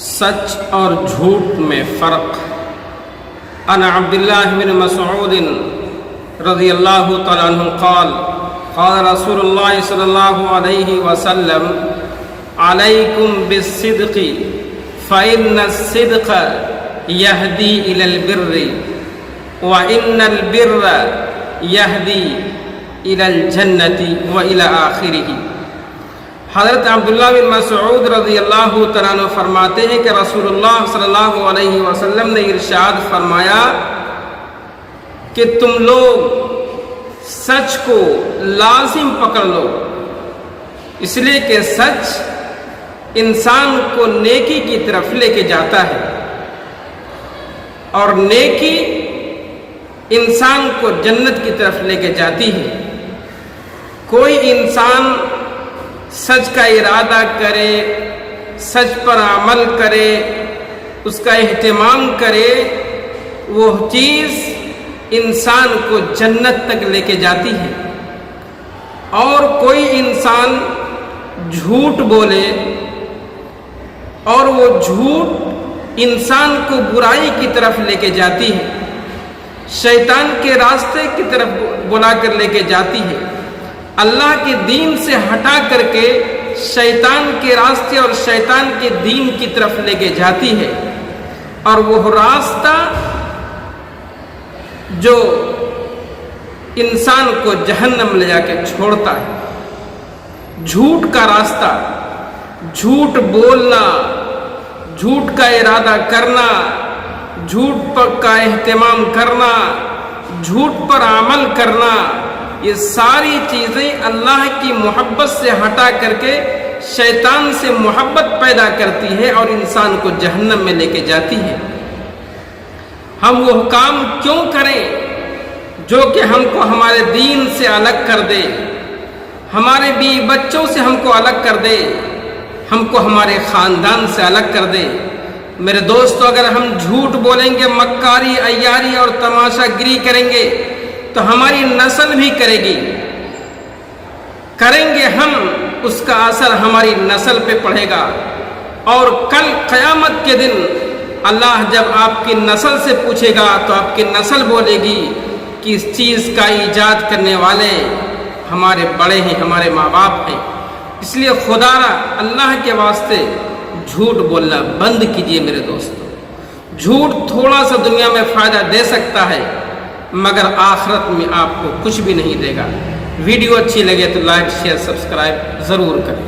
سچ اور جھوٹ میں فرق۔ عن عبداللہ بن مسعود رضی اللہ تعالیٰ عنہ قال قال رسول اللہ صلی اللہ علیہ وسلم علیکم بالصدق فإن الصدق یہدی إلی البر وإن البر یہدی إلی الجنة وإلی آخرہ۔ حضرت عبداللہ بن مسعود رضی اللہ تعالیٰ عنہ فرماتے ہیں کہ رسول اللہ صلی اللہ علیہ وسلم نے ارشاد فرمایا کہ تم لوگ سچ کو لازم پکڑ لو، اس لیے کہ سچ انسان کو نیکی کی طرف لے کے جاتا ہے، اور نیکی انسان کو جنت کی طرف لے کے جاتی ہے۔ کوئی انسان سچ کا ارادہ کرے، سچ پر عمل کرے، اس کا اہتمام کرے، وہ چیز انسان کو جنت تک لے کے جاتی ہے۔ اور کوئی انسان جھوٹ بولے اور وہ جھوٹ انسان کو برائی کی طرف لے کے جاتی ہے، شیطان کے راستے کی طرف بلا کر لے کے جاتی ہے، اللہ کے دین سے ہٹا کر کے شیطان کے راستے اور شیطان کے دین کی طرف لے کے جاتی ہے، اور وہ راستہ جو انسان کو جہنم لے جا کے چھوڑتا ہے۔ جھوٹ کا راستہ، جھوٹ بولنا، جھوٹ کا ارادہ کرنا، جھوٹ پر کا اہتمام کرنا، جھوٹ پر عمل کرنا، یہ ساری چیزیں اللہ کی محبت سے ہٹا کر کے شیطان سے محبت پیدا کرتی ہے اور انسان کو جہنم میں لے کے جاتی ہے۔ ہم وہ کام کیوں کریں جو کہ ہم کو ہمارے دین سے الگ کر دے، ہمارے بیوی بچوں سے ہم کو الگ کر دے، ہم کو ہمارے خاندان سے الگ کر دے۔ میرے دوستو، اگر ہم جھوٹ بولیں گے، مکاری، عیاری اور تماشا گری کریں گے تو ہماری نسل بھی کرے گی، کریں گے ہم، اس کا اثر ہماری نسل پہ پڑے گا، اور کل قیامت کے دن اللہ جب آپ کی نسل سے پوچھے گا تو آپ کی نسل بولے گی کہ اس چیز کا ایجاد کرنے والے ہمارے بڑے ہیں، ہمارے ماں باپ ہیں۔ اس لیے خدا را اللہ کے واسطے جھوٹ بولنا بند کیجئے میرے دوستو۔ جھوٹ تھوڑا سا دنیا میں فائدہ دے سکتا ہے، مگر آخرت میں آپ کو کچھ بھی نہیں دے گا۔ ویڈیو اچھی لگے تو لائک، شیئر، سبسکرائب ضرور کریں۔